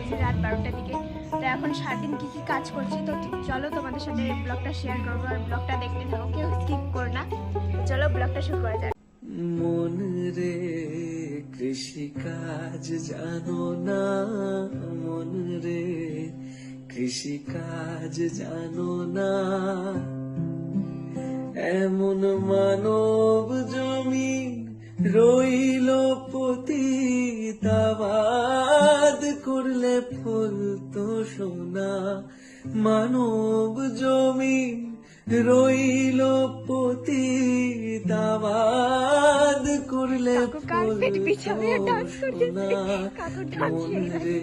বাজে রাত 12টার দিকে। তো এখন সারাদিন কী কী কাজ করছি তো চলো তোমাদের সাথে ব্লগটা শেয়ার করবো, আর ব্লগটা দেখতে থাকো, কেউ স্কিপ করো না। চলো ব্লগটা শুরু করা যাক। মন রে কৃষিকাজ জানো না, মন রে কৃষিকাজ জানো না, এমন মানব জমিন রইল পতিতাবাদ করলে ফুল তো সোনা, মানব জমিন রইল পতিতাবাদ করলে ফুল তো সোনা, মন রে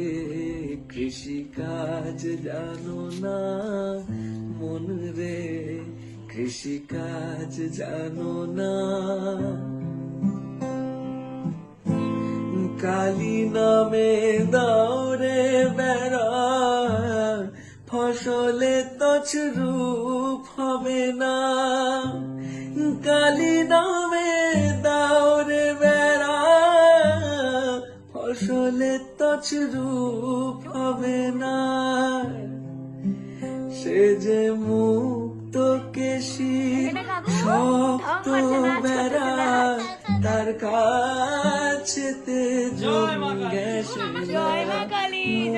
কৃষিকাজ জানো না, মন রে কৃষিকাজ জানো না, কালী নামে দাওরে বেড়া ফসলে তছরূপ হবে না, কালী নামে দাওরে বেড়া ফসলে তছরূপ হবে না, সে যে মুক্ত কেশী শক্ত বেড়া তার কাছেতে গেছে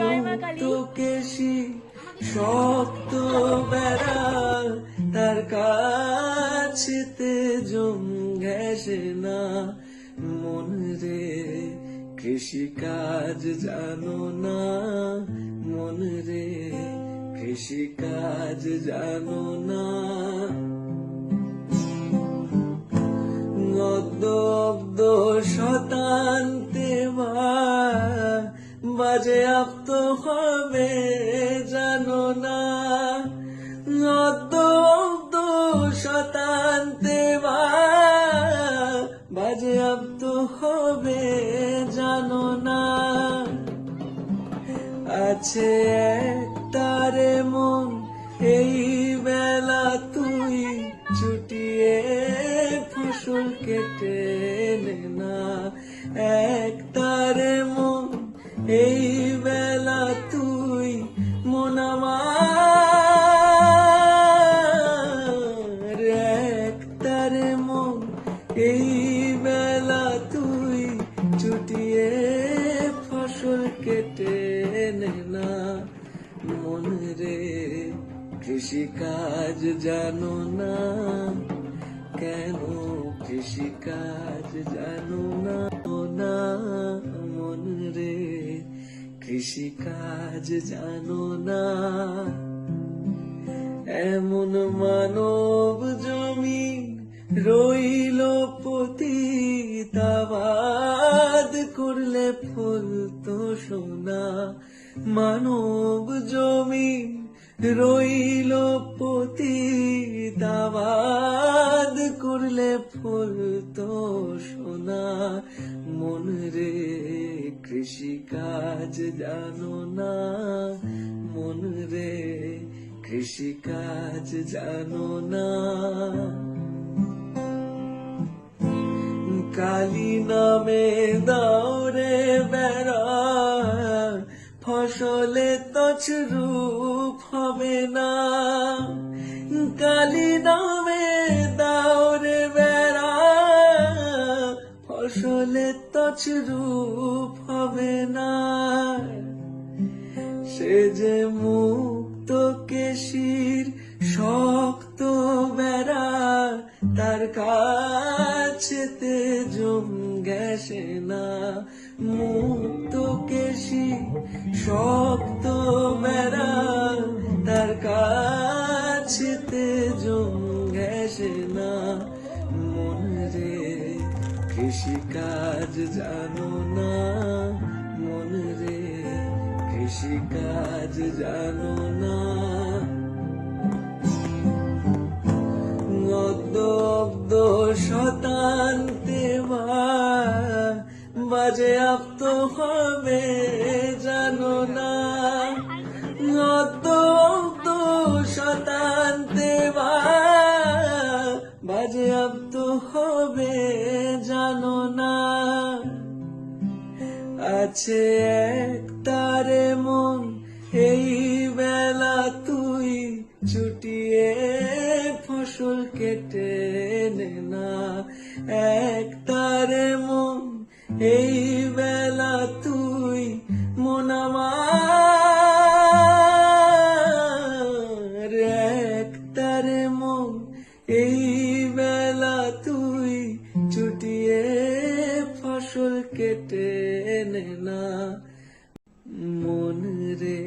মুক্ত কেশী শক্ত বেড়া তার কাছেতে জম ঘেসে না, মন রে কৃষিকাজ জানো না, মন রে কৃষিকাজ জানো না, অব্দ শতান্তে বাজে আপ্ত হবে জানো না, অব্দ শতান্তে বাজে আপ্ত হবে জানো না, আছে তারে মন এই বেলা তুই ছুটিয়ে ফসল কেটে নে না, এক তারে মন এই বেলা তুই মন আমার, এক তারে মন এই বেলা তুই ছুটিয়ে ফসল কেটে নে না, মন রে কৃষিকাজ জানো না, কেন কৃষিকাজ জানো না, মন রে কৃষিকাজ জানো না, এমন মানব জমিন রইল পতিতাবাদ করলে ফুল তো সোনা, মানব জমিন রইল পতিতাবাদ করলে ফুল তো সোনা, মন রে কৃষিকাজ জানো না, মন রে কৃষিকাজ জানো না, কালী নামে দাওরে বেড়া ফসলে তছরূপ হবে না, কালী নামে দাওরে বেড়া ফসলে তছরূপ হবে না, সে যে মুক্ত কেশীর শক্ত বেড়া তার কাছেতে জম গেছে না, মুক্ত কেশী শক্ত বেড়া তার কাছেতে জম গেছে না, মন রে কৃষিকাজ জানো না, মন রে কৃষিকাজ জানো না, অব্দ শতান্তে বাজে আপ্ত হবে জানো না, অব্দ শতান্তে বাজে আপ্ত হবে জানো না, আছে এক তারে মন এই বেলা তুই চুটিয়ে ফসল কেটে নে না এক তারে মন এই বেলা তুই মন আমার এক তারে মন এই বেলা তুই চুটিয়ে ফসল কেটে নে না মন রে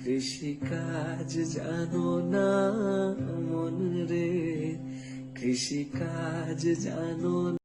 কৃষিকাজ জানো না মন রে কৃষিকাজ জানো না